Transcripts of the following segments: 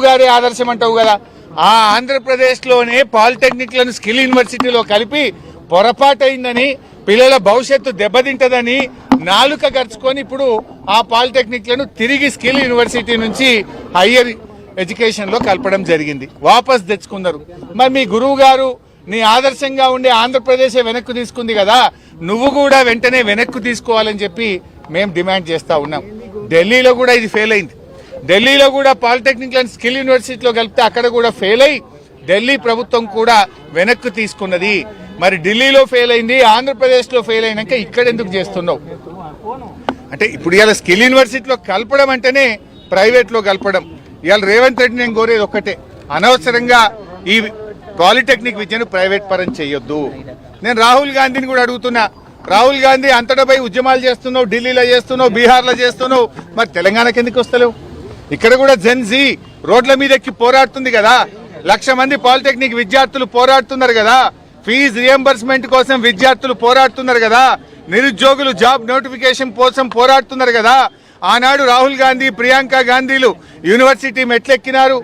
గారి ఆదర్శం అంటావు కదా, ఆ ఆంధ్రప్రదేశ్లోనే పాలిటెక్నిక్లను స్కిల్ యూనివర్సిటీలో కలిపి పొరపాటైందని, పిల్లల భవిష్యత్తు దెబ్బతింటదని నాలుక గరుచుకొని ఇప్పుడు ఆ పాలిటెక్నిక్లను తిరిగి స్కిల్ యూనివర్సిటీ నుంచి హయ్యర్ ఎడ్యుకేషన్లో కలపడం జరిగింది. వాపస్ తెచ్చుకున్నారు. మరి మీ గురువు గారు నీ ఆదర్శంగా ఉండే ఆంధ్రప్రదేశ్ వెనక్కు తీసుకుంది కదా, నువ్వు కూడా వెంటనే వెనక్కు తీసుకోవాలని చెప్పి మేము డిమాండ్ చేస్తూ ఉన్నాం. ఢిల్లీలో కూడా ఇది ఫెయిల్ అయింది. ఢిల్లీలో కూడా పాలిటెక్నిక్లను స్కిల్ యూనివర్సిటీలో కలిపితే అక్కడ కూడా ఫెయిల్ అయ్యి ఢిల్లీ ప్రభుత్వం కూడా వెనక్కు తీసుకున్నది. మరి ఢిల్లీలో ఫెయిల్ అయింది, ఆంధ్రప్రదేశ్లో ఫెయిల్ అయినాక ఇక్కడ ఎందుకు చేస్తున్నావు అంటే ఇప్పుడు ఇలా స్కిల్ యూనివర్సిటీలో కలపడం అంటేనే ప్రైవేట్లో కలపడం. ఇవాళ రేవంత్ రెడ్డి నేను కోరేది ఒక్కటే, అనవసరంగా ఈ పాలిటెక్నిక్ విద్యను ప్రైవేట్ పరం చేయొద్దు. నేను రాహుల్ గాంధీని కూడా అడుగుతున్నా, రాహుల్ గాంధీ అంతటా పోయి ఉద్యమాలు చేస్తున్నావు, ఢిల్లీలో చేస్తున్నావు, బీహార్లో చేస్తున్నావు, మరి తెలంగాణకి ఎందుకు వస్తలేవు? ఇక్కడ కూడా జెన్జీ రోడ్ల మీద ఎక్కి పోరాడుతుంది కదా, 1,00,000 మంది పాలిటెక్నిక్ విద్యార్థులు పోరాడుతున్నారు కదా, ఫీజు రియంబర్స్మెంట్ కోసం విద్యార్థులు పోరాడుతున్నారు కదా, నిరుద్యోగులు జాబ్ నోటిఫికేషన్ కోసం పోరాడుతున్నారు కదా. ఆనాడు రాహుల్ గాంధీ, ప్రియాంక గాంధీలు యూనివర్సిటీ మెట్లెక్కినారు,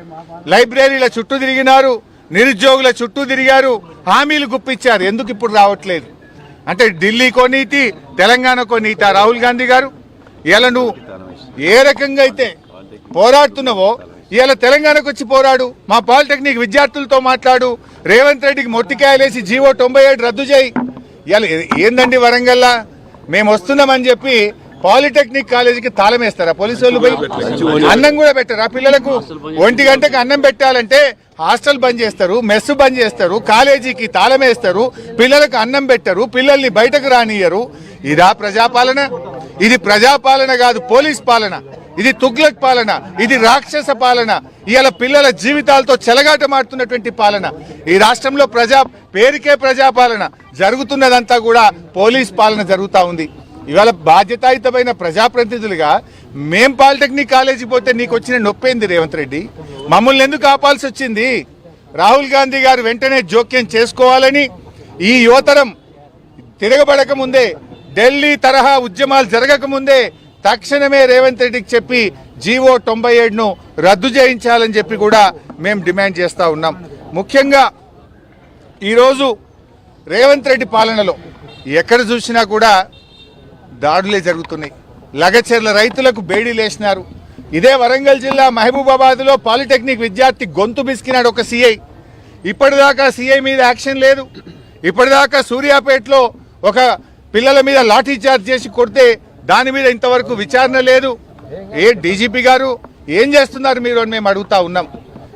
లైబ్రరీల చుట్టూ తిరిగినారు, నిరుద్యోగుల చుట్టూ తిరిగారు, హామీలు గుప్పించారు. ఎందుకు ఇప్పుడు రావట్లేదు అంటే ఢిల్లీకో నీతి, తెలంగాణకో నీతి. రాహుల్ గాంధీ గారు ఇలా నువ్వు ఏ రకంగా అయితే పోరాడుతున్నావో ఇవాళ తెలంగాణకు వచ్చి పోరాడు, మా పాలిటెక్నిక్ విద్యార్థులతో మాట్లాడు, రేవంత్ రెడ్డికి మొట్టికాయలేసి జీవో 97 రద్దు చేయి. ఇవాళ ఏందండి వరంగల్లా మేము వస్తున్నామని చెప్పి పాలిటెక్నిక్ కాలేజీకి తాళం వేస్తారా పోలీసు వాళ్ళు? పోయి అన్నం కూడా పెట్టారు. ఆ పిల్లలకు 1 గంటకు అన్నం పెట్టాలంటే హాస్టల్ బంద్ చేస్తారు, మెస్సు బంద్ చేస్తారు, కాలేజీకి తాళం వేస్తారు, పిల్లలకు అన్నం పెట్టరు, పిల్లల్ని బయటకు రానియరు. ఇదా ప్రజాపాలన? ఇది ప్రజాపాలన కాదు, పోలీస్ పాలన. ఇది తుగ్లక్ పాలన, ఇది రాక్షస పాలన. ఇవాళ పిల్లల జీవితాలతో చెలగాటమాడుతున్నటువంటి పాలన. ఈ రాష్ట్రంలో పేరుకే ప్రజాపాలన, జరుగుతున్నదంతా కూడా పోలీస్ పాలన జరుగుతూ ఉంది. ఇవాళ బాధ్యతాయుతమైన ప్రజాప్రతినిధులుగా మేం పాలిటెక్నిక్ కాలేజీ పోతే నీకు వచ్చిన నొప్పేంది రేవంత్ రెడ్డి? మమ్మల్ని ఎందుకు ఆపాల్సి వచ్చింది? రాహుల్ గాంధీ గారు వెంటనే జోక్యం చేసుకోవాలని, ఈ యువతరం తిరగబడక ముందే, ఢిల్లీ తరహా ఉద్యమాలు జరగక ముందే తక్షణమే రేవంత్ రెడ్డికి చెప్పి జీవో 97ను రద్దు చేయించాలని చెప్పి కూడా మేము డిమాండ్ చేస్తూ ఉన్నాం. ముఖ్యంగా ఈరోజు రేవంత్ రెడ్డి పాలనలో ఎక్కడ చూసినా కూడా దాడులే జరుగుతున్నాయి. లగచెర్ల రైతులకు బేడీలేసినారు. ఇదే వరంగల్ జిల్లా మహబూబాబాద్లో పాలిటెక్నిక్ విద్యార్థి గొంతు బిసికినాడు ఒక సిఐ. ఇప్పటిదాకా సిఐ మీద యాక్షన్ లేదు. ఇప్పటిదాకా సూర్యాపేటలో ఒక పిల్లల మీద లాఠీ చార్జ్ చేసి కొడితే దాని మీద ఇంతవరకు విచారణ లేదు. డీజీపీ గారు ఏం చేస్తున్నారు మీరు అని మేము అడుగుతా ఉన్నాం.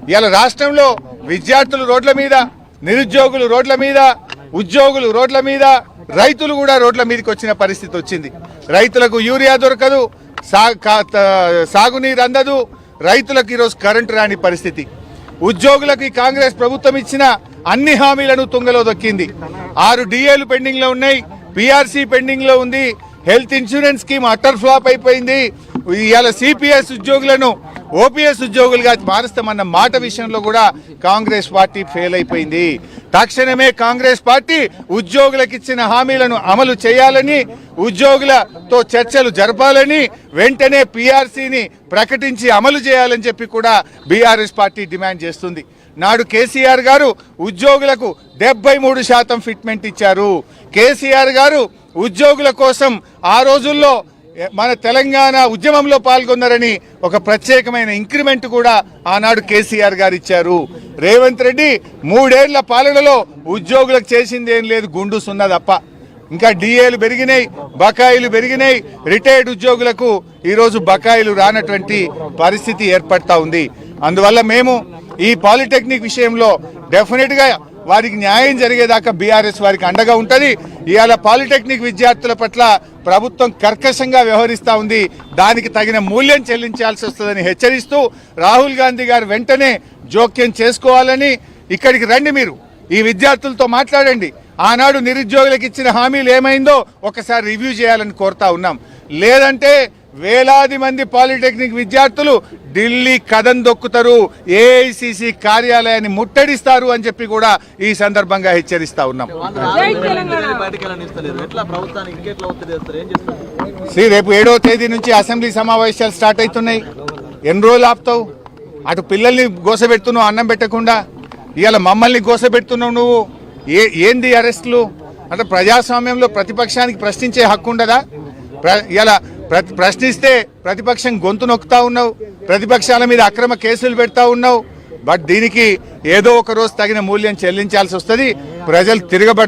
ఇవాళ రాష్ట్రంలో విద్యార్థులు రోడ్ల మీద, నిరుద్యోగులు రోడ్ల మీద, ఉద్యోగులు రోడ్ల మీద, రైతులు కూడా రోడ్ల మీదకి వచ్చిన పరిస్థితి వచ్చింది. రైతులకు యూరియా దొరకదు, సాగునీరు అందదు, రైతులకు ఈరోజు కరెంటు రాని పరిస్థితి. ఉద్యోగులకు ఈ కాంగ్రెస్ ప్రభుత్వం ఇచ్చిన అన్ని హామీలను తుంగలో దొక్కింది. 6 డిఏలు పెండింగ్ లో ఉన్నాయి, పిఆర్సీ పెండింగ్ లో ఉంది, health insurance scheme utter flop అయిపోయింది. ఇవాళ సిపిఎస్ ఉద్యోగులను ఓపీఎస్ ఉద్యోగులుగా మారుస్తామన్న మాట విషయంలో కూడా కాంగ్రెస్ పార్టీ ఫెయిల్ అయిపోయింది. తక్షణమే కాంగ్రెస్ పార్టీ ఉద్యోగులకు ఇచ్చిన హామీలను అమలు చేయాలని, ఉద్యోగులతో చర్చలు జరపాలని, వెంటనే పిఆర్సీని ప్రకటించి అమలు చేయాలని చెప్పి కూడా బీఆర్ఎస్ పార్టీ డిమాండ్ చేస్తుంది. నాడు కేసీఆర్ గారు ఉద్యోగులకు 73% ఫిట్మెంట్ ఇచ్చారు. కేసీఆర్ గారు ఉద్యోగుల కోసం ఆ రోజుల్లో మన తెలంగాణ ఉద్యమంలో పాల్గొన్నారని ఒక ప్రత్యేకమైన ఇంక్రిమెంట్ కూడా ఆనాడు కేసీఆర్ గారు ఇచ్చారు. రేవంత్ రెడ్డి 3 ఏళ్ల పాలనలో ఉద్యోగులకు చేసింది ఏం లేదు, గుండు సున్నా తప్ప. ఇంకా డిఏలు పెరిగినాయి, బకాయిలు పెరిగినాయి. రిటైర్డ్ ఉద్యోగులకు ఈరోజు బకాయిలు రానటువంటి పరిస్థితి ఏర్పడతా ఉంది. అందువల్ల మేము ఈ పాలిటెక్నిక్ విషయంలో డెఫినెట్ గా వారికి న్యాయం జరిగేదాకా బీఆర్ఎస్ వారికి అండగా ఉంటుంది. ఇవాళ పాలిటెక్నిక్ విద్యార్థుల పట్ల ప్రభుత్వం కర్కశంగా వ్యవహరిస్తూ ఉంది. దానికి తగిన మూల్యం చెల్లించాల్సి వస్తుందని హెచ్చరిస్తూ రాహుల్ గాంధీ గారు వెంటనే జోక్యం చేసుకోవాలని, ఇక్కడికి రండి, మీరు ఈ విద్యార్థులతో మాట్లాడండి. ఆనాడు నిరుద్యోగులకు ఇచ్చిన హామీలు ఏమైందో ఒకసారి రివ్యూ చేయాలని కోరుతా ఉన్నాం. లేదంటే వేలాది మంది పాలిటెక్నిక్ విద్యార్థులు ఢిల్లీ కదం దొక్కుతారు, ఏఐసిసి కార్యాలయాన్ని ముట్టడిస్తారు అని చెప్పి కూడా ఈ సందర్భంగా హెచ్చరిస్తా ఉన్నాం. రేపు 7వ తేదీ నుంచి అసెంబ్లీ సమావేశాలు స్టార్ట్ అవుతున్నాయి. ఎన్ని రోజులు ఆపుతావు? అటు పిల్లల్ని గోసబెడుతున్నావు అన్నం పెట్టకుండా, ఇవాళ మమ్మల్ని గోసబెడుతున్నావు నువ్వు. ఏంది అరెస్టులు? అంటే ప్రజాస్వామ్యంలో ప్రతిపక్షానికి ప్రశ్నించే హక్కు ఉండదా? ఇలా ప్రశ్నిస్తే ప్రతిపక్షం గొంతు నొక్కుతా ఉన్నావు, ప్రతిపక్షాల మీద అక్రమ కేసులు పెడతా ఉన్నావు. బట్ దీనికి ఏదో ఒక రోజు తగిన మూల్యం చెల్లించాల్సి వస్తుంది. ప్రజలు తిరగబడి